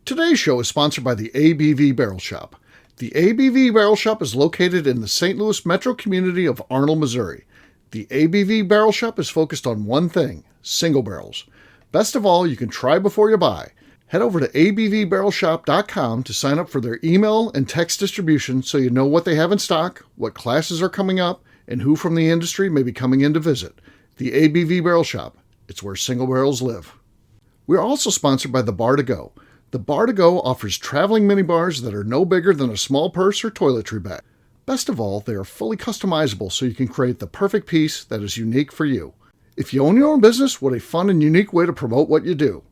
Today's show is sponsored by the ABV Barrel Shop. The ABV Barrel Shop is located in the St. Louis metro community of Arnold, Missouri. The ABV Barrel Shop is focused on one thing, single barrels. Best of all, you can try before you buy. Head over to abvbarrelshop.com to sign up for their email and text distribution so you know what they have in stock, what classes are coming up, and who from the industry may be coming in to visit. The ABV Barrel Shop. It's where single barrels live. We are also sponsored by the Bar to Go. The Bar to Go offers traveling minibars that are no bigger than a small purse or toiletry bag. Best of all, they are fully customizable so you can create the perfect piece that is unique for you. If you own your own business, what a fun and unique way to promote what you do.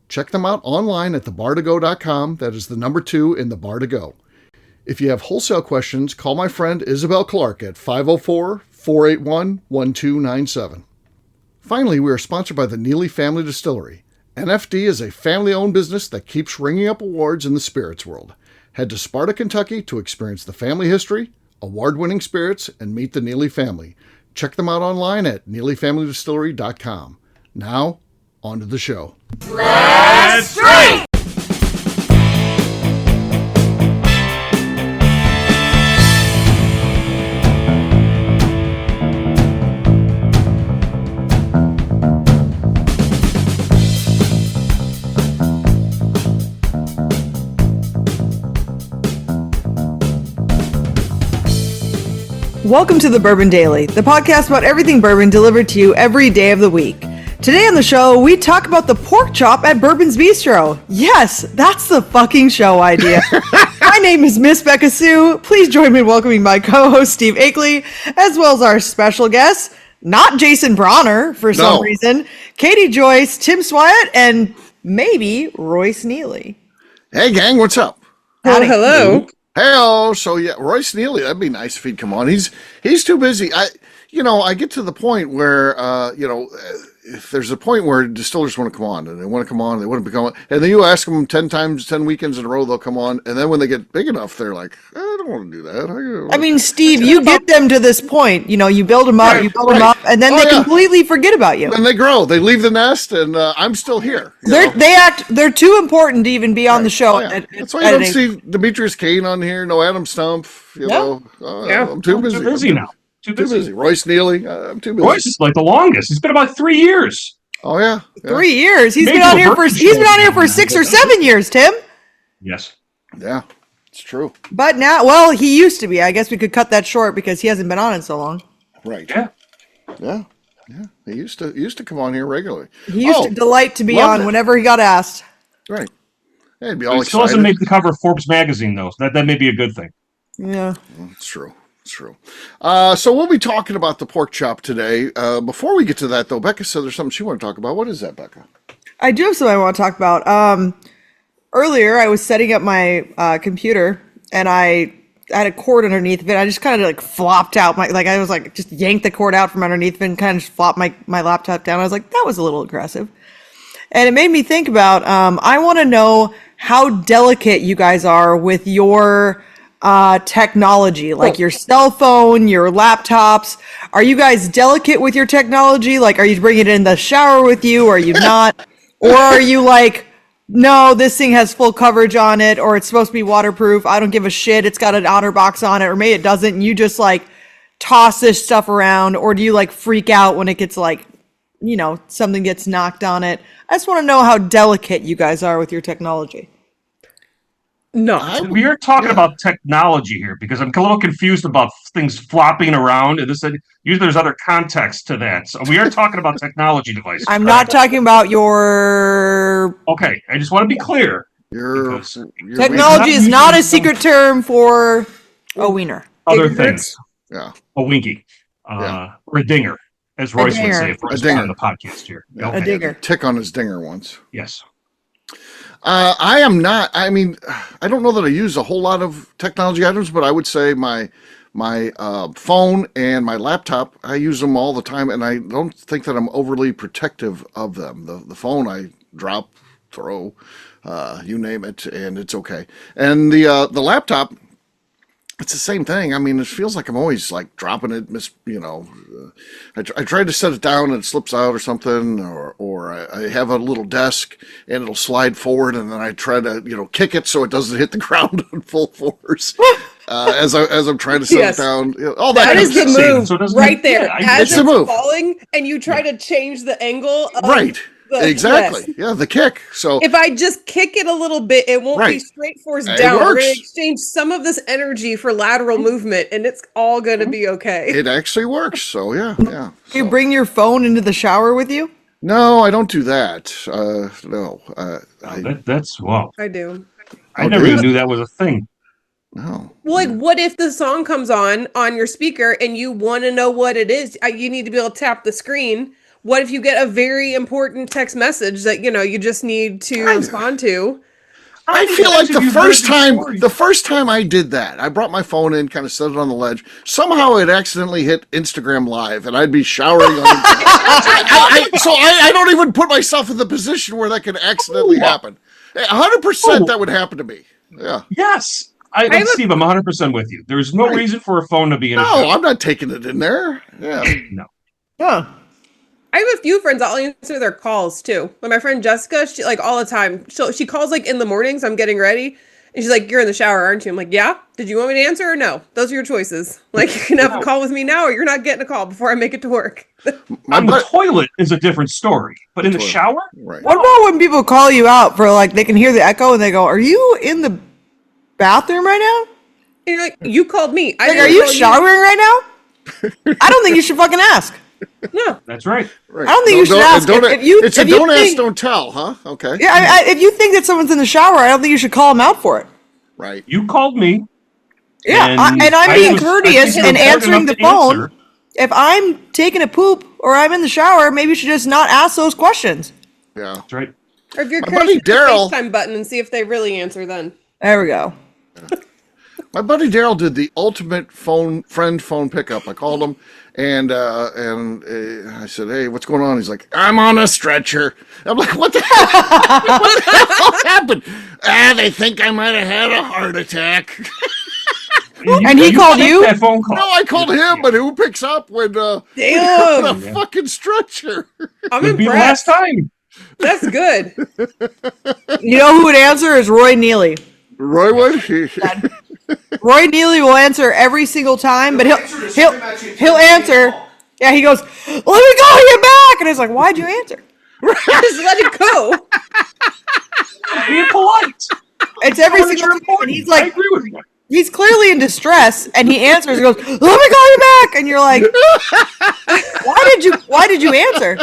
Check them out online at thebar2go.com. That is the number 2 in the Bar to Go. If you have wholesale questions, call my friend Isabel Clark at 504-481-1297. Finally, we are sponsored by the Neely Family Distillery. NFD is a family-owned business that keeps ringing up awards in the spirits world. Head to Sparta, Kentucky to experience the family history, award-winning spirits, and meet the Neely family. Check them out online at neelyfamilydistillery.com. Now, on to the show. Let's drink! Welcome to the Bourbon Daily, the podcast about everything bourbon delivered to you every day of the week. Today on the show, we talk about the pork chop at Bourbons Bistro. Yes, that's the fucking show idea. My name is Miss Beka Sue. Please join me in welcoming my co-host Steve Akeley, as well as our special guest, not Jason Bronner for some reason, Katie Joyce, Tim Swyatt, and maybe Royce Neely. Hey gang, what's up? Howdy. Hello. Hey, so yeah, Royce Neely, that'd be nice if he'd come on. He's too busy. I get to the point where, if there's a point where distillers want to come on and they want to come on, they want to become, and then you ask them 10 times, 10 weekends in a row, they'll come on. And then when they get big enough, they're like, I don't want to do that. I mean, Steve, you get them to this point, you build them up, and then they completely forget about you. Then they grow, they leave the nest, and I'm still here. They're too important to even be on the show. That's why you don't see Demetrius Kane on here, no Adam Stumpf, I'm too busy. Too busy now. Too busy. Royce Neely, I'm too busy. Royce is like the longest. He's been about 3 years. Oh yeah. 3 years. He's been on here for 6 or 7 years, Tim. Yes. Yeah, it's true. But now, well, he used to be. I guess we could cut that short because he hasn't been on it so long. Right. Yeah. He used to come on here regularly. He used to delight to be on whenever he got asked. Right. Yeah, he'd be all He still excited. doesn't make the cover of Forbes magazine though. So that may be a good thing. Yeah. Well, it's true. It's true. So we'll be talking about the pork chop today. Before we get to that, though, Beka said there's something she wanted to talk about. What is that, Beka? I do have something I want to talk about. Earlier, I was setting up my computer, and I had a cord underneath of it. I just kind of flopped out just yanked the cord out from underneath of it and kind of just flopped my laptop down. I was like, that was a little aggressive. And it made me think about, I want to know how delicate you guys are with your technology, like your cell phone, your laptops. Are you guys delicate with your technology? Like, are you bringing it in the shower with you? Or are you not? Or are you like, no, this thing has full coverage on it, or it's supposed to be waterproof. I don't give a shit. It's got an outer box on it, or maybe it doesn't. And you just toss this stuff around, or do you freak out when it gets something gets knocked on it? I just want to know how delicate you guys are with your technology. No, we are talking about technology here because I'm a little confused about things flopping around. And usually there's other context to that. So we are talking about technology devices. I'm not talking about your. Okay, I just want to be clear. Your technology is not a secret term for a wiener. Other things. Yeah. A winky. Or a dinger, as Royce would say if Royce was on the podcast here. Yeah. A dinger. Tick on his dinger once. Yes. I am not. I mean, I don't know that I use a whole lot of technology items, but I would say my phone and my laptop, I use them all the time, and I don't think that I'm overly protective of them. The phone I drop, throw, you name it, and it's okay. And the laptop, it's the same thing. I mean, it feels like I'm always like dropping it, I tried to set it down and it slips out or something, or I have a little desk and it'll slide forward, and then I try to, kick it so it doesn't hit the ground in full force. As I'm trying to set it down, all that is the move right there. Yeah, as it's falling, and you try to change the angle. Right. Exactly. Yes. Yeah, the kick. So if I just kick it a little bit, it won't be straight force down. We're going to exchange some of this energy for lateral movement, and it's all going to be okay. It actually works. So yeah. Do you bring your phone into the shower with you? No, I don't do that. No. That's wow. I do. I never even knew that was a thing. No. Well, like, what if the song comes on your speaker and you want to know what it is? You need to be able to tap the screen. What if you get a very important text message that, you just need to respond to? I feel like the first time I did that, I brought my phone in, kind of set it on the ledge. Somehow it accidentally hit Instagram Live, and I'd be showering on so I don't even put myself in the position where that could accidentally happen. 100% that would happen to me. Yeah. Yes. Steve, I'm 100% with you. There's no reason for a phone to be in a shower. No, I'm not taking it in there. Yeah. No. Huh. I have a few friends. I'll answer their calls too. Like my friend Jessica, she like all the time. She calls like in the mornings. I'm getting ready, and she's like, "You're in the shower, aren't you?" I'm like, "Yeah." Did you want me to answer or no? Those are your choices. Like you can have a call with me now, or you're not getting a call before I make it to work. On the toilet is a different story, but in the shower, right? What about when people call you out for like they can hear the echo and they go, "Are you in the bathroom right now?" And you're like, "You called me. Are you showering right now?" I don't think you should fucking ask. No, that's right. I don't think you should ask. It's a don't ask, don't tell, huh? Okay. Yeah, if you think that someone's in the shower, I don't think you should call them out for it. Right. You called me. Yeah, and I'm being courteous and answering the phone. If I'm taking a poop or I'm in the shower, maybe you should just not ask those questions. Yeah, that's right. Or if you're curious, hit the FaceTime button and see if they really answer then. There we go. Yeah. My buddy Daryl did the ultimate phone pickup. I called him and I said, "Hey, what's going on?" He's like, "I'm on a stretcher." I'm like, "What the hell? What the hell happened?" They think I might have had a heart attack. And he called you? That phone call. No, I called him, but who picks up when damn a fucking stretcher? I'm impressed. Be the last time. That's good. You know who would answer is Roy Neely. Roy would. Roy Neely will answer every single time, but he'll answer. Yeah, he goes, "Let me call you back," and it's like, "Why'd you answer?" Just let it go. Be polite. It's every single time. And he's like, I agree with you. He's clearly in distress, and he answers and goes, "Let me call you back," and you're like, "Why did you answer?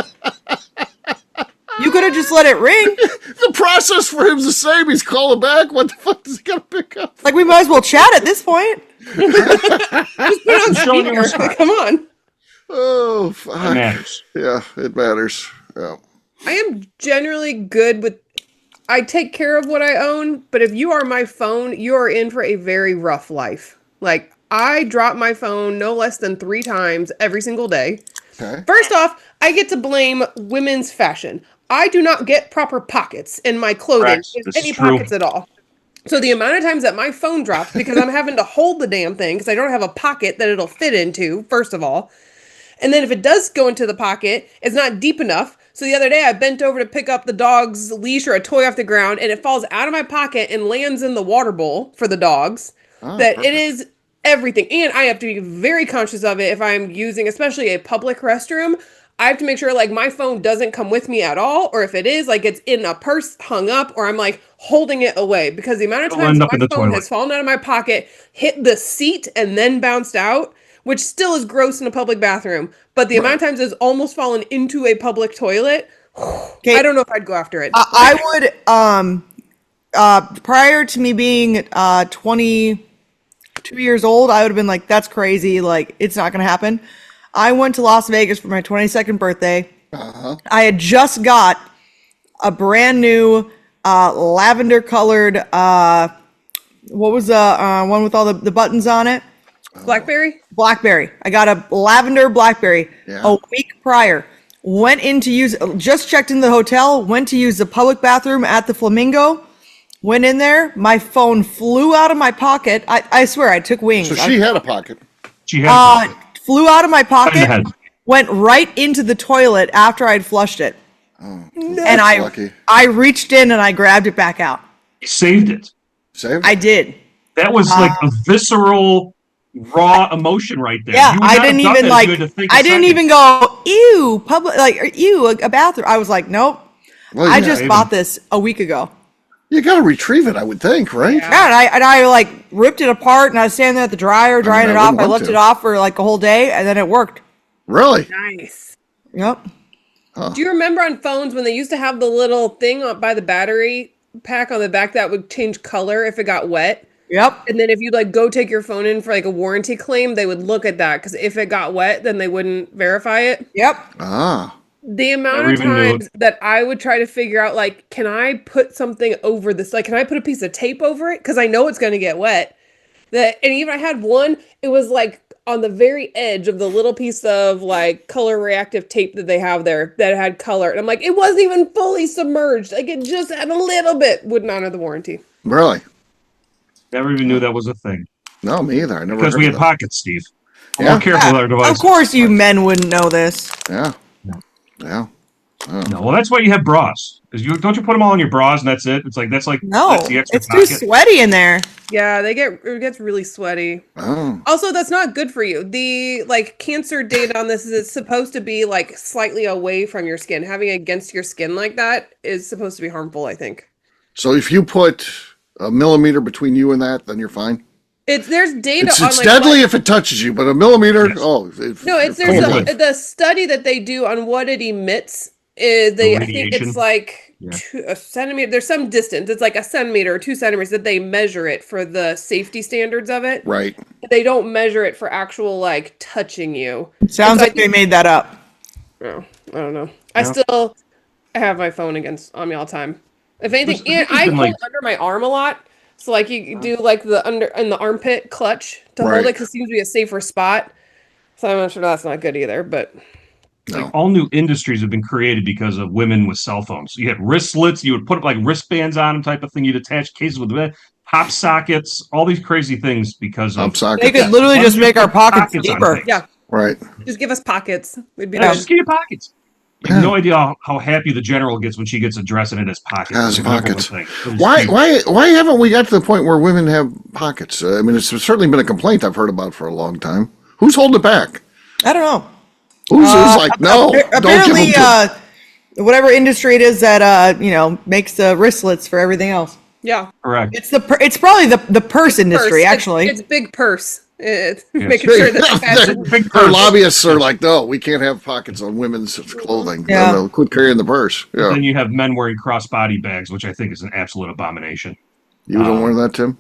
You could have just let it ring." The process for him is the same. He's calling back. What the fuck does he got to pick up? Like, we might as well chat at this point. Just put it on speaker. Come on. Oh, fuck. It matters. Yeah, it matters. Yeah. I am generally good with. I take care of what I own, but if you are my phone, you are in for a very rough life. Like, I drop my phone no less than 3 times every single day. Okay. First off, I get to blame women's fashion. I do not get proper pockets in my clothing, any pockets at all. So the amount of times that my phone drops because I'm having to hold the damn thing because I don't have a pocket that it'll fit into, first of all. And then if it does go into the pocket, it's not deep enough. So the other day I bent over to pick up the dog's leash or a toy off the ground, and it falls out of my pocket and lands in the water bowl for the dogs. Perfect. It is everything. And I have to be very conscious of it if I'm using, especially a public restroom. I have to make sure, like, my phone doesn't come with me at all, or if it is, like, it's in a purse hung up, or I'm, like, holding it away, because the amount of times my phone has fallen out of my pocket, hit the seat, and then bounced out, which still is gross in a public bathroom, but the amount of times it's almost fallen into a public toilet, I don't know if I'd go after it. I would, prior to me being 22 years old, I would have been like, that's crazy, like, it's not going to happen. I went to Las Vegas for my 22nd birthday. I had just got a brand new lavender colored, what was the one with all the buttons on it? Blackberry? Blackberry. I got a lavender Blackberry a week prior. Went in to use, just checked in the hotel, went to use the public bathroom at the Flamingo. Went in there. My phone flew out of my pocket. I swear, I took wings. So she had a pocket. She had a pocket. Flew out of my In the pocket. head. Went right into the toilet after I'd flushed it. Oh, And lucky. I reached in and I grabbed it back out. You saved it. Saved? I did. That was like a visceral, raw emotion right there. Yeah, You would I not didn't have done even that if you had to think a I didn't second. even go, ew, public, like, ew, a bathroom. I was like, nope. Well, I yeah, just bought this a week ago. You got to retrieve it, I would think, right? Yeah, and I like ripped it apart and I was standing there at the dryer, drying it off. wouldn't I want left to. it off for like a whole day and then it worked. Really? Nice. Yep. Do you remember on phones when they used to have the little thing by the battery pack on the back that would change color if it got wet? Yep. And then if you like go take your phone in for like a warranty claim, they would look at that because if it got wet, then they wouldn't verify it. Yep. Ah. The amount Never of even knew times that I would try to figure out, like, can I put something over this? Like, can I put a piece of tape over it? Because I know it's going to get wet. And even I had one, it was like on the very edge of the little piece of like color reactive tape that they have there that had color. And I'm like, it wasn't even fully submerged. Like, it just had a little bit. Would not have the warranty. Really? Never even knew that was a thing. No, me either. I never Because heard we of had that. pockets, Steve. Yeah. More careful with our devices. Of course you men wouldn't know this. Yeah. No. Yeah. No, well, that's why you have bras. Because don't you put them all in your bras and that's it? That's No, that's the extra it's too pocket. sweaty in there. Yeah, it gets really sweaty. Oh. Also, that's not good for you. The like cancer data on this is it's supposed to be like slightly away from your skin. Having it against your skin like that is supposed to be harmful, I think. So if you put a millimeter between you and that, then you're fine? There's data It's, on it's like deadly what, if it touches you, but a millimeter, Yes. Cool. the study that they do on what it emits is I think radiation. it's like Yeah. a centimeter. There's some distance. It's like a centimeter or 2 centimeters that they measure it for the safety standards of it. Right. They don't measure it for actual like touching you. Sounds So I like they made that up. Oh, I don't know. I have my phone on me all the time. If anything, and I hold under my arm a lot. So like you do like the under in the armpit clutch to hold it because it seems to be a safer spot. So I'm not sure that's not good either, but No. All new industries have been created because of women with cell phones. You had wristlets, you would put like wristbands on them type of thing. You'd attach cases with pop sockets, all these crazy things because of They could literally just make our pockets on deeper. things. yeah, Right. just give us pockets. We'd be Yeah, done. just give you pockets. You have no idea how happy the general gets when she gets a dress and it has pockets. Has It's a number pockets. one thing. It is Why huge. why haven't we got to the point where women have pockets? I mean, it's certainly been a complaint I've heard about for a long time. Who's holding it back? I don't know. Who's like, no, Apparently, don't give them whatever industry it is that makes the wristlets for everything else. Yeah, Correct. It's probably the purse industry. Purse. Actually, It's big purse. It's Yes. making sure that the fashion. Big Our purse. lobbyists are like, no, we can't have pockets on women's clothing. Yeah. No, quit carrying the purse. Yeah. Then you have men wearing crossbody bags, which I think is an absolute abomination. You don't wear that, Tim?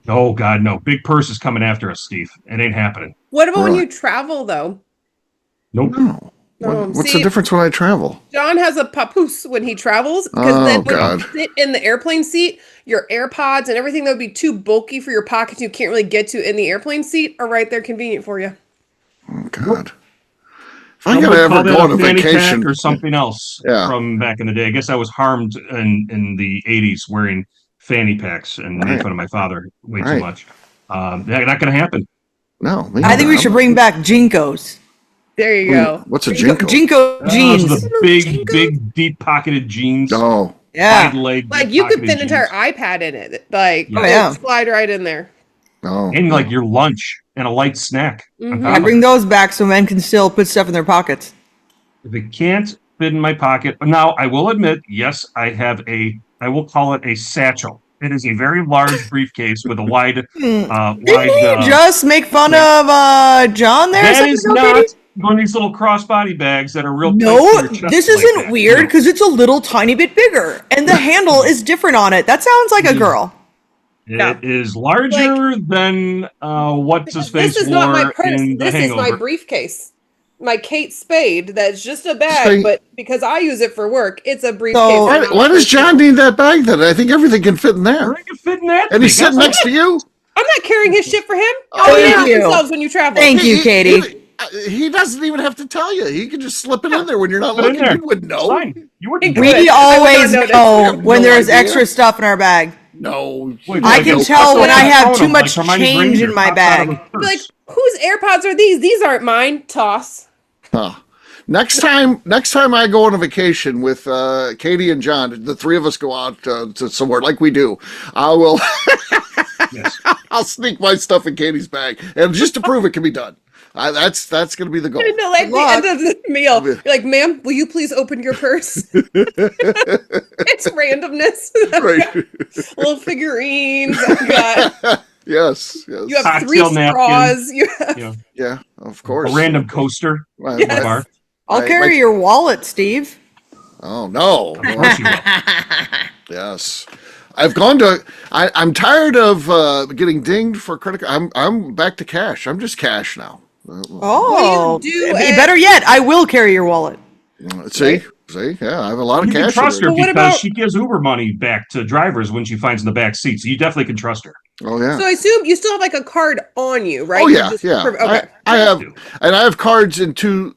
Oh God, no! Big purse is coming after us, Steve. It ain't happening. What about when Right. you travel though? Nope. No. What's See, the difference when I travel? John has a papoose when he travels because Oh, then when God. you sit in the airplane seat, your AirPods and everything that would be too bulky for your pockets you can't really get to in the airplane seat are right there convenient for you. Oh, God. If I Some gotta would ever call that go on a fanny pack vacation, or something else Yeah. from back in the day. I guess I was harmed in the 80s wearing fanny packs and made Right. fun of my father way Right. too much. Not going to happen. no. I think we should bring back Jinkos. There you go. What's a jinko? Jinko Those jeans. are the big, deep pocketed jeans. Oh, Yeah. Wide leg, Like deep you could pocketed fit an entire jeans. iPad in it. Like Oh, yeah. slide right in there. no. And like your lunch and a light snack. on top I of bring it. those back so men can still put stuff in their pockets. If it can't fit in my pocket. Now, I will admit, yes, I have I will call it a satchel. It is a very large briefcase with a wide, Didn't you just make fun of John there? a that second is ago, not Katie? one of these little crossbody bags that are real tight No, to your chest this like isn't that. weird No. because it's a little tiny bit bigger, and the handle is different on it. That sounds like a girl. It is larger than what's his face This is not my wore purse. in The This is my Hangover. briefcase. My Kate Spade. That's just a bag, See- but because I use it for work, it's a briefcase. So- Why does John need that bag then? I think everything can fit in there. Where can fit in that? And he's thing? sitting next to you. I'm not carrying his shit for him. Thank Oh, yeah, you. themselves when you travel. Thank you, Katie. He doesn't even have to tell you. He can just slip it in there when you're not Put it in looking. there. You wouldn't It's know. fine. You wouldn't We know. We I would always not notice. know have when no there's idea. extra stuff in our bag. No. I can tell when I have too much change in my bag. Like, whose AirPods are these? These aren't mine. Toss. Huh. Next time I go on a vacation with Katie and John, the three of us go out to somewhere like we do, I will. Yes. I'll sneak my stuff in Katie's bag, and just to prove it can be done. That's going to be the goal. No, like the end of the meal. You're like, ma'am, will you please open your purse? It's randomness. Right. Little figurines. I've got. Yes. You have cocktail 3 straws. You have... Yeah, of course. A random coaster. Yes. I'll carry your wallet, Steve. Oh no! Of course you will. Yes. I've gone to. I'm tired of getting dinged for credit card. I'm back to cash. I'm just cash now. Oh, better yet, I will carry your wallet. See, yeah, I have a lot of cash. You can trust her because she gives Uber money back to drivers when she finds in the back seat. So you definitely can trust her. Oh yeah. So I assume you still have like a card on you, right? Oh yeah, Okay. I have cards in two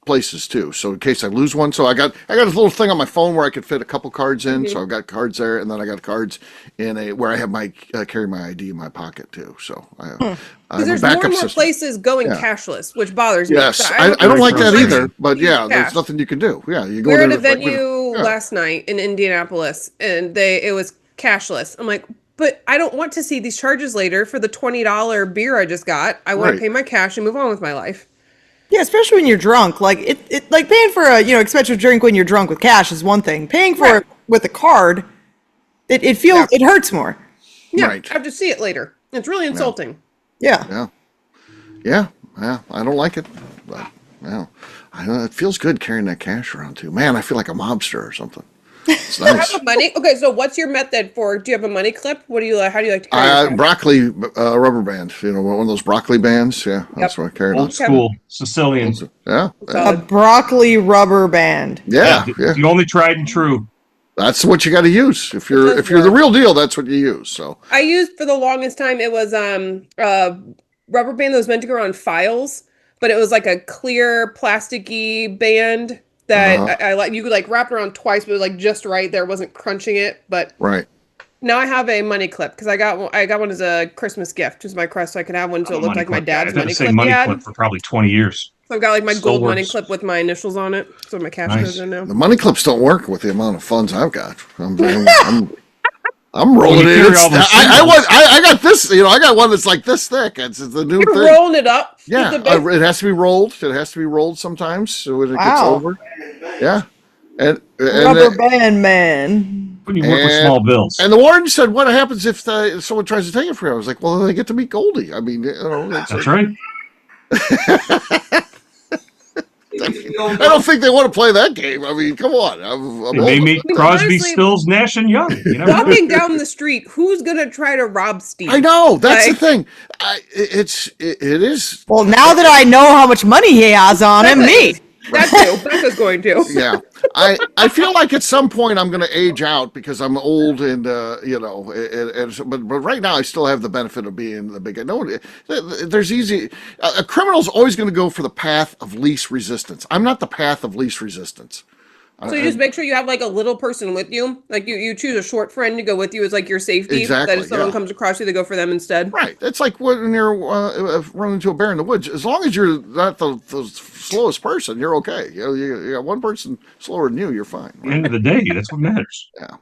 places too. So in case I lose one, so I got this little thing on my phone where I could fit a couple cards in. So I've got cards there, and then I got cards in where I have my carry my ID in my pocket too. So I have there's more and more places going cashless, which bothers me. Yes, I don't like that either. But there's nothing you can do. Yeah, you go. We're at a venue last night in Indianapolis, and it was cashless. I'm like, but I don't want to see these charges later for the $20 beer I just got. I want to pay my cash and move on with my life. Yeah, especially when you're drunk. Like it like paying for a expensive drink when you're drunk with cash is one thing. Paying for it with a card, it feels it hurts more. Yeah, I have to see it later. It's really insulting. Yeah. I don't like it, but I know it feels good carrying that cash around too. Man, I feel like a mobster or something. It's nice. Money. Okay, so what's your method for? Do you have a money clip? What do you like? How do you like to carry? Broccoli rubber band. one of those broccoli bands. Yeah, that's what I carry. Old school Sicilian. Yeah, a broccoli rubber band. Yeah. The only tried and true. That's what you got to use if you're the real deal. That's what you use. So I used for the longest time. It was rubber band that was meant to go on files, but it was like a clear plasticky band. That I like, you could like wrap it around twice, but it was like just right there. Wasn't crunching it, but now I have a money clip because I got one as a Christmas gift, just my crest, so I could have one so it looked like my dad's money clip. Money clip for probably 20 years. So I've got like my gold money clip with my initials on it, so my cash goes in now. The money clips don't work with the amount of funds I've got. I'm rolling it. I got this. I got one that's like this thick. It's the new thing. You're rolling it up. Yeah, it has to be rolled. It has to be rolled sometimes so when it gets over. Yeah, and rubber band man. When you work with small bills. And the warden said, "What happens if someone tries to take it from you?" I was like, "Well, they get to meet Goldie." I mean, that's right. I don't think they want to play that game. I mean, come on. They meet Crosby, Stills, Nash, and Young. Walking down the street, who's gonna try to rob Steve? I know that's the thing. It is. Well, now that I know how much money he has on him, me. That too. Becca's going to. Yeah, I feel like at some point I'm going to age out because I'm old and but right now I still have the benefit of being the big. No, there's easy. A criminal's always going to go for the path of least resistance. I'm not the path of least resistance. So you just make sure you have like a little person with you. Like you choose a short friend to go with you as like your safety. Exactly. That if someone comes across you, they go for them instead. Right. It's like when you're running into a bear in the woods. As long as you're not the slowest person, you're okay. You got one person slower than you, you're fine. At the end of the day, that's what matters. Yeah.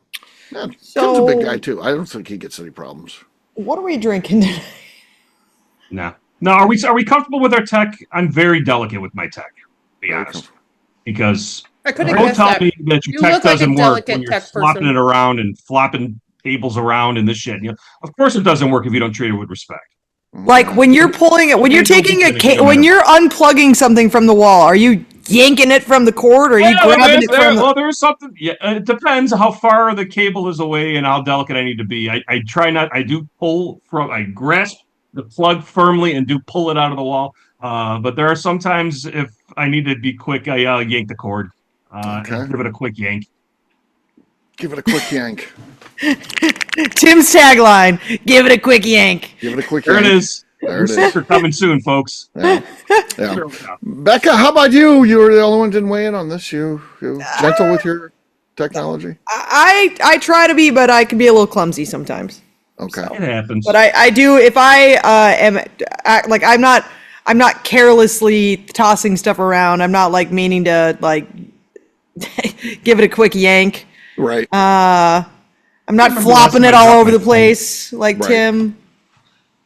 Tim's a big guy too. I don't think he gets any problems. What are we drinking today? No. Are we comfortable with our tech? I'm very delicate with my tech, to be honest. Because don't tell me that your tech doesn't work when you're flopping it around and flopping tables around and this shit. Of course it doesn't work if you don't treat it with respect. Like when you're pulling it, when you're taking when you're unplugging something from the wall, are you yanking it from the cord or are you grabbing it from Well, there's something. Yeah, it depends how far the cable is away and how delicate I need to be. I try not. I do pull from. I grasp the plug firmly and do pull it out of the wall. But there are sometimes if I need to be quick, I yank the cord. And give it a quick yank. Give it a quick yank. Tim's tagline: "Give it a quick yank." Give it a quick yank. There it is. There it is. Coming soon, folks. Yeah. Beka, how about you? You were the only one who didn't weigh in on this. You gentle with your technology? I try to be, but I can be a little clumsy sometimes. Okay. It happens. But I do, if I like, I'm not carelessly tossing stuff around. I'm not like meaning to like give it a quick yank. Right. I'm not flopping it all over the place like Right. Tim.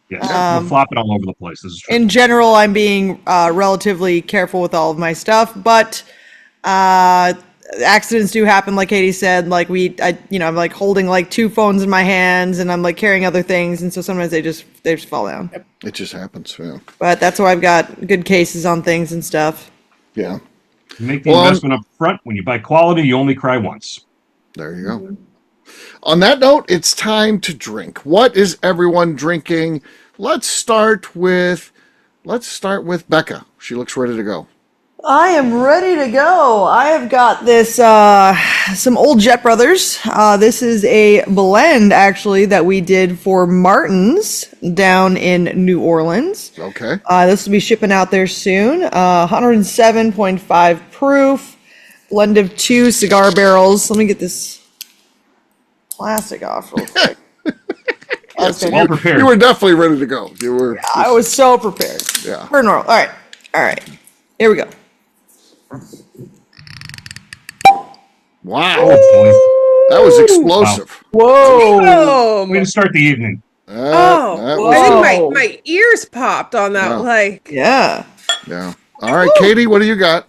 Yes, we're flopping all over the place. This is true. In general, I'm being relatively careful with all of my stuff, but accidents do happen, like Katie said. Like I'm like holding like 2 phones in my hands, and I'm like carrying other things, and so sometimes they just fall down. It just happens. Yeah. But that's why I've got good cases on things and stuff. Yeah. You make the investment up front. When you buy quality, you only cry once. There you go. On that note, it's time to drink. What is everyone drinking? Let's start with Beka. She looks ready to go. I am ready to go. I have got this, some old Jet Brothers. This is a blend, actually, that we did for Martin's down in New Orleans. Okay. This will be shipping out there soon. 107.5 proof, blend of 2 cigar barrels. Let me get this plastic off real quick. Well prepared. You were definitely ready to go. You were. I was so prepared. Yeah. For normal. All right. Here we go. Wow. Oh, boy. That was explosive. Whoa. Way to start the evening. That was- I think my ears popped on that. Yeah. Like, Yeah. Yeah. All right, Katie, what do you got?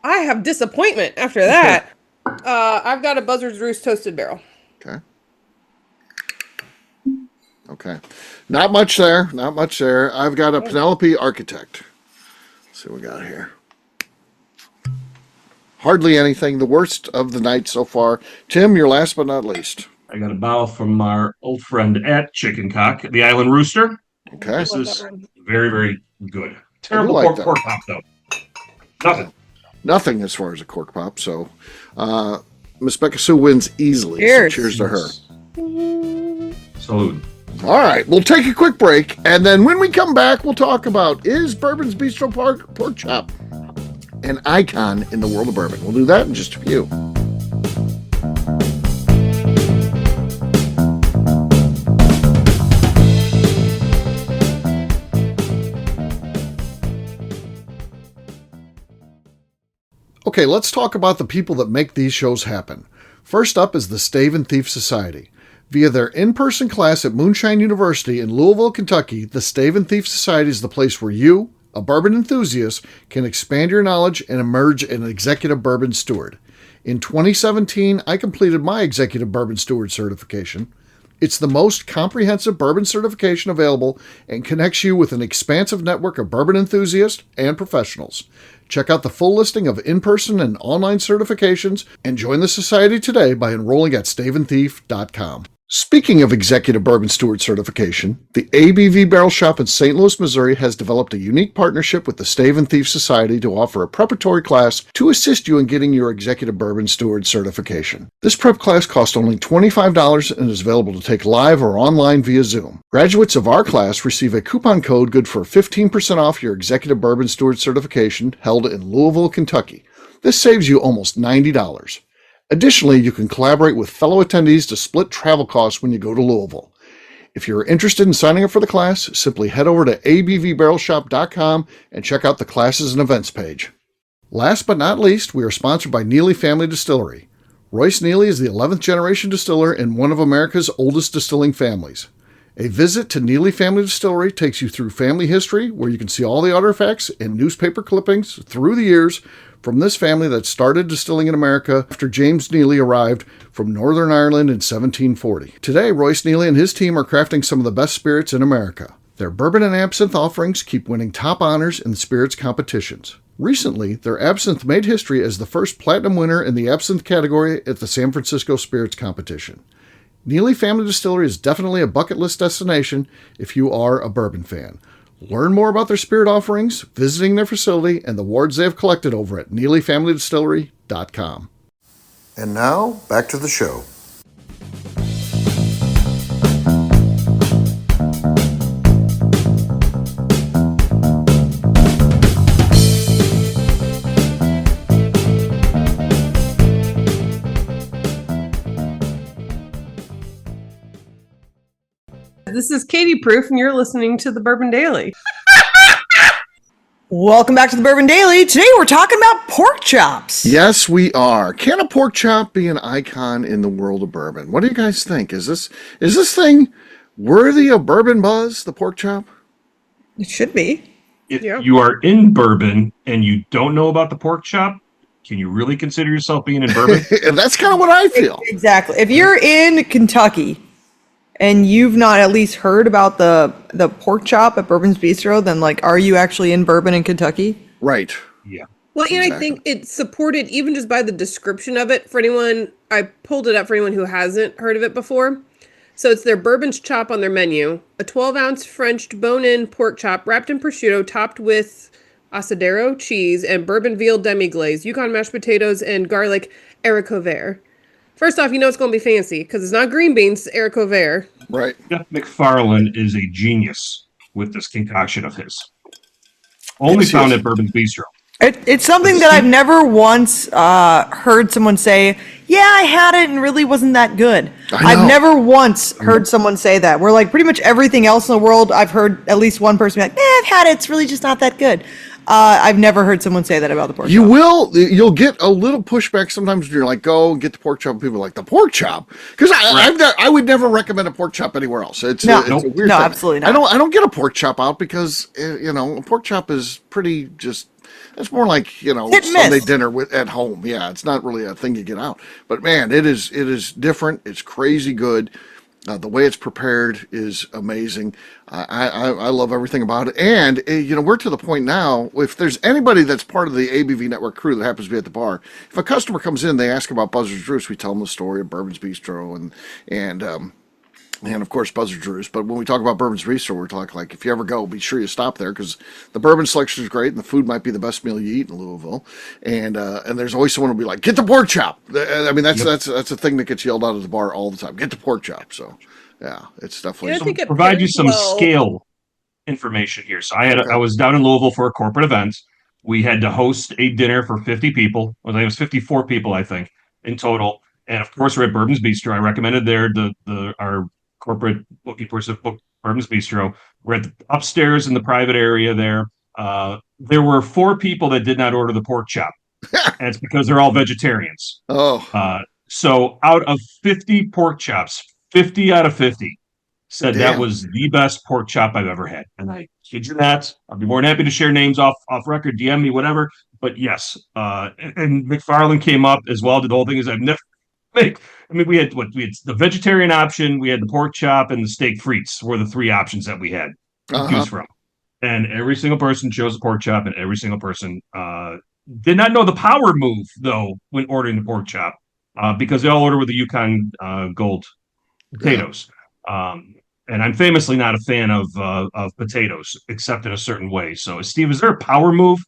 I have disappointment after that. I've got a Buzzard's Roost toasted barrel. Okay. Okay. Not much there. I've got a Penelope Architect. Let's see what we got here. Hardly anything. The worst of the night so far. Tim, your last but not least. I got a bottle from our old friend at Chicken Cock, the Island Rooster. Okay. This is very, very good. Terrible like that. cork pop, though. Nothing. Nothing as far as a cork pop. So, Miss Beka Sue wins easily. Cheers. So cheers to her. Salute. All right, we'll take a quick break, and then when we come back, we'll talk about, is Bourbon's Bistro Pork Chop an icon in the world of bourbon? We'll do that in just a few. Okay, let's talk about the people that make these shows happen. First up is the Stave and Thief Society. Via their in-person class at Moonshine University in Louisville, Kentucky, the Stave and Thief Society is the place where you, a bourbon enthusiast, can expand your knowledge and emerge an executive bourbon steward. In 2017, I completed my executive bourbon steward certification. It's the most comprehensive bourbon certification available and connects you with an expansive network of bourbon enthusiasts and professionals. Check out the full listing of in-person and online certifications and join the society today by enrolling at staveandthief.com. Speaking of Executive Bourbon Steward certification, the ABV Barrel Shop in St. Louis, Missouri has developed a unique partnership with the Stave and Thief Society to offer a preparatory class to assist you in getting your Executive Bourbon Steward certification. This prep class costs only $25 and is available to take live or online via Zoom. Graduates of our class receive a coupon code good for 15% off your Executive Bourbon Steward certification held in Louisville, Kentucky. This saves you almost $90. Additionally, you can collaborate with fellow attendees to split travel costs when you go to Louisville. If you're interested in signing up for the class, simply head over to abvbarrelshop.com and check out the classes and events page. Last but not least, we are sponsored by Neely Family Distillery. Royce Neely is the 11th generation distiller in one of America's oldest distilling families. A visit to Neely Family Distillery takes you through family history, where you can see all the artifacts and newspaper clippings through the years from this family that started distilling in America after James Neely arrived from Northern Ireland in 1740. Today, Royce Neely and his team are crafting some of the best spirits in America. Their bourbon and absinthe offerings keep winning top honors in the spirits competitions. Recently, their absinthe made history as the first platinum winner in the absinthe category at the San Francisco Spirits Competition. Neely Family Distillery is definitely a bucket list destination if you are a bourbon fan. Learn more about their spirit offerings, visiting their facility, and the awards they have collected over at NeelyFamilyDistillery.com. And now, back to the show. This is Katie Proof, and you're listening to the Bourbon Daily. Welcome back to the Bourbon Daily. Today we're talking about pork chops. Yes, we are. Can a pork chop be an icon in the world of bourbon? What do you guys think? Is this thing worthy of bourbon buzz, the pork chop? It should be. If you are in bourbon and you don't know about the pork chop, can you really consider yourself being in bourbon? That's kind of what I feel. Exactly. If you're in Kentucky and you've not at least heard about the pork chop at Bourbon's Bistro, then like, are you actually in bourbon in Kentucky? Right. Yeah. Well, and I think it's supported even just by the description of it. For anyone, I pulled it up for anyone who hasn't heard of it before. So it's their Bourbon's chop on their menu, a 12-ounce French bone-in pork chop wrapped in prosciutto, topped with asadero cheese and bourbon veal demi-glaze, Yukon mashed potatoes, and garlic haricot vert. First off, you know it's going to be fancy because it's not green beans, it's haricot vert. Right. Jeff McFarland is a genius with this concoction of his. Only found at Bourbon's Bistro. It's something that I've never once heard someone say, yeah, I had it and really wasn't that good. I've never once heard someone say that. Where like pretty much everything else in the world, I've heard at least one person be like, I've had it, it's really just not that good. I've never heard someone say that about the pork chop. You'll get a little pushback sometimes when you're like, go and get the pork chop. People are like, the pork chop? Because I would never recommend a pork chop anywhere else. It's a weird thing. Absolutely not. I don't get a pork chop out because, a pork chop is pretty just, it's more like, Sunday dinner at home. Yeah, it's not really a thing you get out. But man, it is different. It's crazy good. The way it's prepared is amazing. I love everything about it. And, we're to the point now, if there's anybody that's part of the ABV Network crew that happens to be at the bar, if a customer comes in, they ask about Buzzard's Roost, we tell them the story of Bourbon's Bistro and of course, Buzzard's Roost. But when we talk about Bourbon's Bistro, we're talking like, if you ever go, be sure you stop there because the bourbon selection is great and the food might be the best meal you eat in Louisville. And there's always someone who'll be like, get the pork chop. I mean, that's a thing that gets yelled out of the bar all the time. Get the pork chop. So, yeah, it's definitely. Provide you some scale information here. So I was down in Louisville for a corporate event. We had to host a dinner for 50 people. Well, it was 54 people, I think, in total. And of course, we're at Bourbon's Bistro. I recommended there our corporate booking person book Bourbon's Bistro. We're at upstairs in the private area there. There were 4 people that did not order the pork chop. And it's because they're all vegetarians. So out of 50 pork chops, 50 out of 50 said that was the best pork chop I've ever had. And I kid you not, I'll be more than happy to share names off record, DM me, whatever. But yes, and McFarland came up as well. The whole thing is I've never we had the vegetarian option, we had the pork chop, and the steak frites were the 3 options that we had to choose from. And every single person chose the pork chop, and every single person did not know the power move though when ordering the pork chop because they all order with the Yukon Gold potatoes. And I'm famously not a fan of potatoes except in a certain way. So, Steve, is there a power move?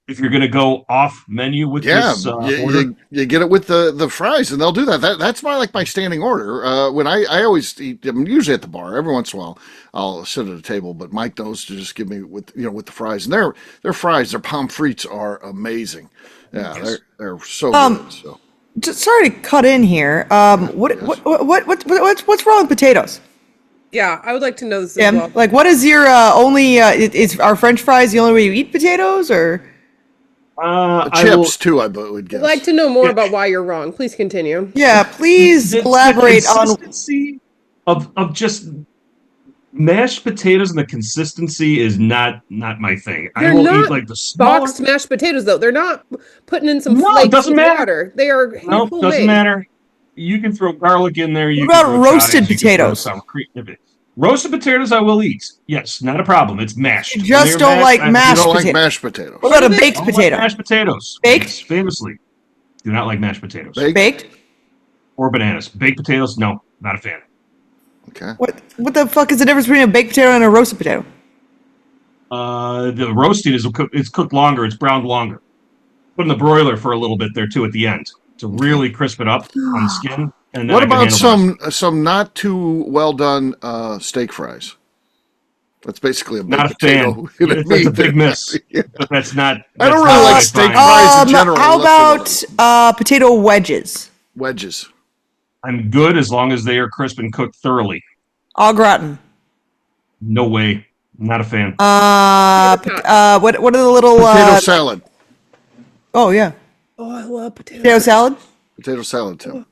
If you're going to go off menu with this order? You get it with the fries, and they'll do that. That's my standing order. When I always eat, I'm usually at the bar. Every once in a while, I'll sit at a table, but Mike knows to just give me with the fries. And their fries, their pommes frites are amazing. Yeah, they're so good. So. Just sorry to cut in here. What's wrong with potatoes? Yeah, I would like to know this as well. Like, what is your only? Is our French fries the only way you eat potatoes, or? Chips too, I would guess. I'd like to know more about why you're wrong. Please continue. Yeah, please elaborate on the consistency of just mashed potatoes, and the consistency is not my thing. They're not eat like the boxed mashed potatoes though. They're not putting in some flakes of water. They are doesn't matter. You can throw garlic in there. What about roasted potatoes? Roasted potatoes I will eat. Yes, not a problem. It's mashed. You just don't like mashed potatoes. Like mashed potatoes. What about a baked potato? Like mashed potatoes. Baked? Yes, famously. Do not like mashed potatoes. Baked? Or bananas. Baked potatoes? No, not a fan. Okay. What the fuck is the difference between a baked potato and a roasted potato? The roasting it's cooked longer. It's browned longer. Put in the broiler for a little bit there too at the end to really crisp it up on the skin. And what about some not too well done steak fries? That's basically a baked potato. That's a big miss. Yeah. But that's not. I don't really like steak fries in general. How about potato wedges? Wedges. I'm good as long as they are crisp and cooked thoroughly. Au gratin. No way. Not a fan. What are the little Potato salad. Oh yeah. Oh, I love Potato salad. Potato salad, Tim.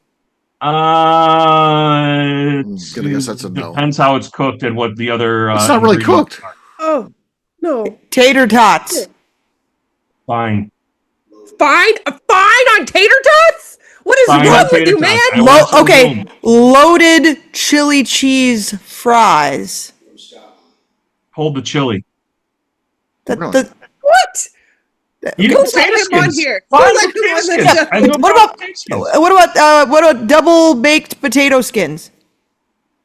Gonna guess that's a no. Depends how it's cooked and what the other. It's not really cooked. Oh no. Tater tots. Fine. Fine on tater tots? What is Fine wrong on with tater you, tots. man? Okay, loaded chili cheese fries. Hold the chili. Really? What? Eat Who let potato him on skins. here? Fine Who with let him potato on skins. this? I have no What problem about with potato skins. what about double baked potato skins?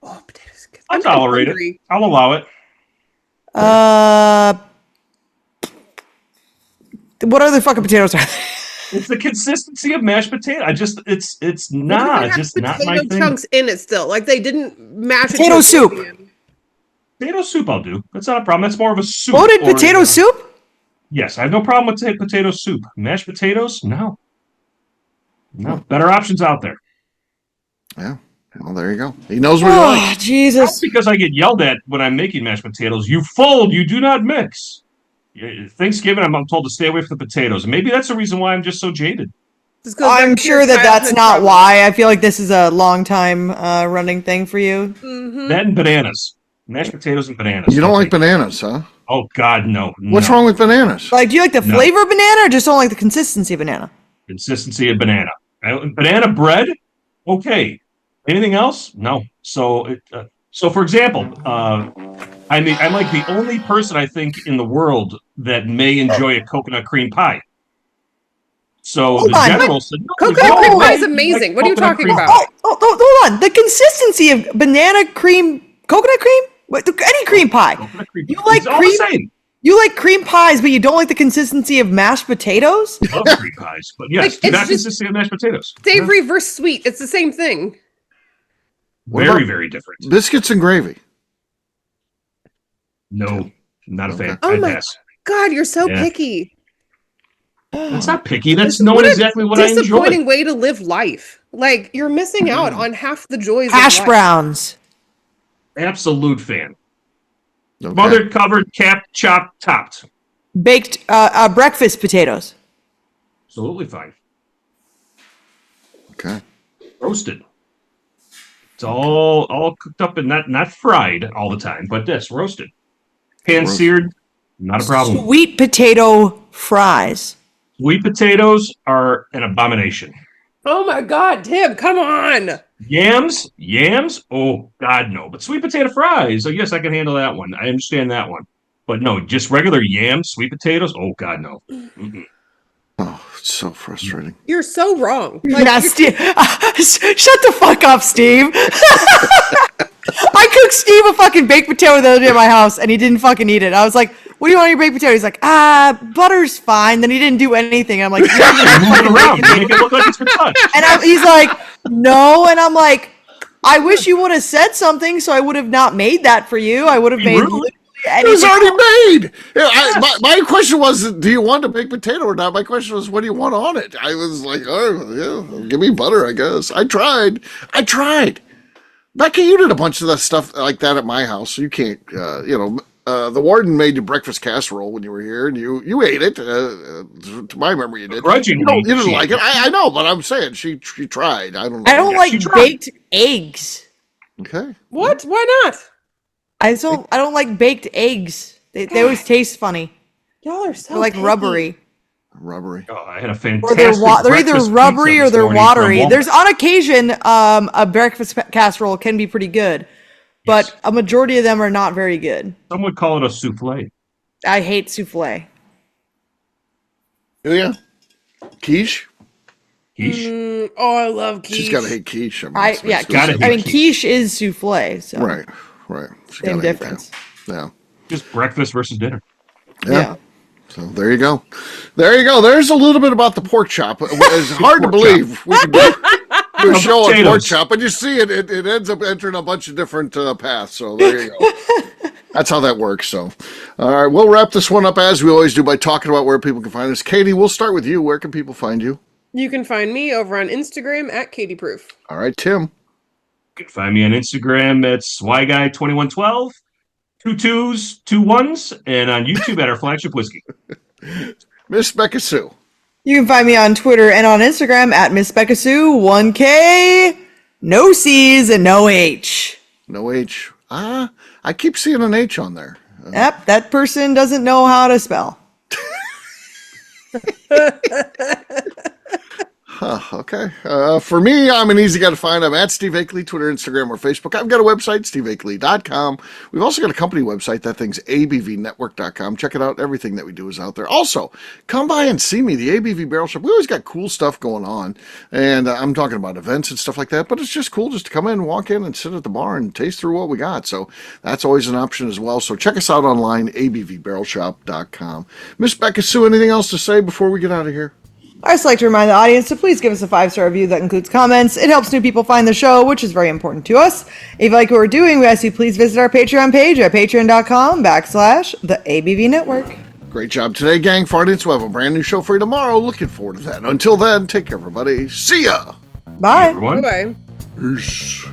Oh, potato skins. I'll tolerate it. I'll allow it. What other fucking potatoes are there? It's the consistency of mashed potato. It's What if it just has not my potato thing. chunks in it still? Like they didn't mash it. Potato to a soup. medium. Potato soup I'll do. That's not a problem. That's more of a soup. Loaded or potato a- soup? Yes, I have no problem with potato soup. Mashed potatoes? No. No. Better options out there. Yeah. Well, there you go. He knows what he Oh, likes. That's Jesus. because I get yelled at when I'm making mashed potatoes. You fold, you do not mix. Thanksgiving, I'm told to stay away from the potatoes. And maybe that's the reason why I'm just so jaded. This goes back I'm to sure your that that's childhood not trauma. why. I feel like this is a long time running thing for you. That and bananas. Mashed potatoes and bananas. You don't like bananas, huh? Oh, God, no. What's wrong with bananas? Like, do you like the No. flavor of banana or just don't like the consistency of banana? Consistency of banana. Banana bread? Okay. Anything else? No. So, for example, I'm like the only person I think in the world that may enjoy a coconut cream pie. So Hold the on. general said, no, Coconut cream pie is like amazing. What are you coconut talking cream about? pie. Hold on. The consistency of banana cream, coconut cream? Any cream pie. Coconut cream You pie. like It's all cream? the same. You like cream pies, but you don't like the consistency of mashed potatoes? I love cream pies, but yes, Like, do it's not just- consistency of mashed potatoes. Savory versus sweet. It's the same thing. What Very, about very different. biscuits and gravy? No, not a fan. Oh I my pass. God, you're so Yeah. picky. That's not picky. That's knowing What a exactly what I enjoy. disappointing way to live life. Like you're missing out on half the joys. Hash of life. browns. Absolute fan. Okay. Smothered, covered, capped, chopped, topped. Baked breakfast potatoes. Absolutely fine. Okay. Roasted. It's all cooked up and not fried all the time, but this roasted. Pan seared, not a problem. Sweet potato fries. Sweet potatoes are an abomination. Oh my God, Tim, come on. Yams? Oh God, no. But sweet potato fries, oh yes, I can handle that one. I understand that one. But no, just regular yams, sweet potatoes. Oh God, no. Mm-mm. Oh, it's so frustrating. You're so wrong. Like, Yeah, Steve. Shut the fuck up, Steve. I cooked Steve a fucking baked potato the other day at my house, and he didn't fucking eat it. I was like, "What do you want on your baked potato?" He's like, butter's fine." Then he didn't do anything. I'm like, Move it around. Make it look like it's been touched. and he's like, "No," and I'm like, "I wish you would have said something, so I would have not made that for you. I would have made." rude. It was already made. Yeah, my question wasn't, do you want a baked potato or not? My question was, what do you want on it? I was like, oh, yeah, give me butter, I guess. I tried. Becca, you did a bunch of that stuff like that at my house. So you can't, the warden made you breakfast casserole when you were here, and you ate it. To my memory, you did. Grudgingly, You didn't she like it. I know, but I'm saying she tried. I don't know. I don't Yeah, like she tried. baked eggs. Okay. what? Why not? I don't like baked eggs. They always taste funny. Y'all are so They're like picky. rubbery. Rubbery. Oh, I had a Or fantastic they're either breakfast rubbery pizza or this they're morning from watery. Walmart. There's on occasion a breakfast casserole can be pretty good, but Yes. a majority of them are not very good. Some would call it a souffle. I hate souffle. Yeah. Quiche? Quiche. Oh, I love quiche. She's got to hate quiche. I mean, it's gotta exclusive. hate I mean, quiche. quiche is souffle, so Right. She's same gotta hate difference. that. Yeah. Just breakfast versus dinner. Yeah. So there you go. There's a little bit about the pork chop. It's hard to Pork believe we can do a show on pork Potatoes. chop, but you see it ends up entering a bunch of different paths. So there you go. That's how that works. So, all right, we'll wrap this one up as we always do by talking about where people can find us. Katie, we'll start with you. Where can people find you? You can find me over on Instagram at KatieProof. All right, Tim. You can find me on Instagram at SwyGuy2112. 2 2s, 2 1s, and on YouTube at our flagship whiskey. Miss Beka Sue. You can find me on Twitter and on Instagram at Miss Beka Sue, 1K, no C's and no H. No H. I keep seeing an H on there. Yep, that person doesn't know how to spell. Okay. For me, I'm an easy guy to find. I'm at Steve Akeley, Twitter, Instagram, or Facebook. I've got a website, steveakeley.com. We've also got a company website. That thing's abvnetwork.com. Check it out. Everything that we do is out there. Also, come by and see me, the ABV Barrel Shop. We always got cool stuff going on. And I'm talking about events and stuff like that. But it's just cool just to come in, walk in, and sit at the bar and taste through what we got. So that's always an option as well. So check us out online, abvbarrelshop.com. Miss Beka Sue, anything else to say before we get out of here? I just like to remind the audience to please give us a 5-star review that includes comments. It helps new people find the show, which is very important to us. If you like what we're doing, we ask you please visit our Patreon page at patreon.com/the ABV Network. Great job today, gang. For audience, we'll have a brand new show for you tomorrow. Looking forward to that. Until then, take care, everybody. See ya. Bye. Everyone. Bye. Peace.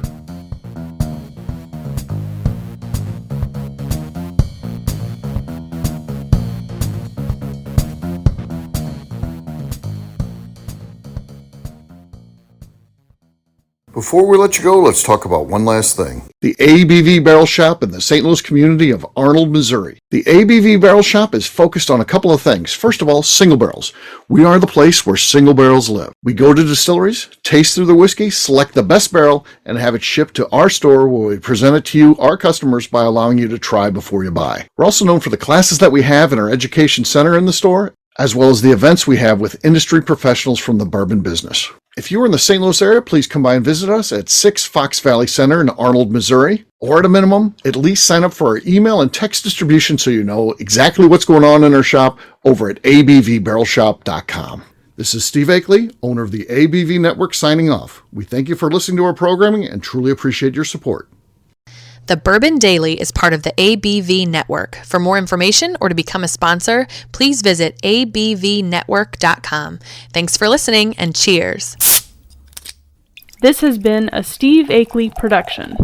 Before we let you go, let's talk about one last thing. The ABV Barrel Shop in the St. Louis community of Arnold, Missouri. The ABV Barrel Shop is focused on a couple of things. First of all, single barrels. We are the place where single barrels live. We go to distilleries, taste through the whiskey, select the best barrel, and have it shipped to our store where we present it to you, our customers, by allowing you to try before you buy. We're also known for the classes that we have in our education center in the store, as well as the events we have with industry professionals from the bourbon business. If you are in the St. Louis area, please come by and visit us at 6 Fox Valley Center in Arnold, Missouri. Or at a minimum, at least sign up for our email and text distribution so you know exactly what's going on in our shop over at abvbarrelshop.com. This is Steve Akeley, owner of the ABV Network, signing off. We thank you for listening to our programming and truly appreciate your support. The Bourbon Daily is part of the ABV Network. For more information or to become a sponsor, please visit abvnetwork.com. Thanks for listening and cheers. This has been a Steve Akeley production.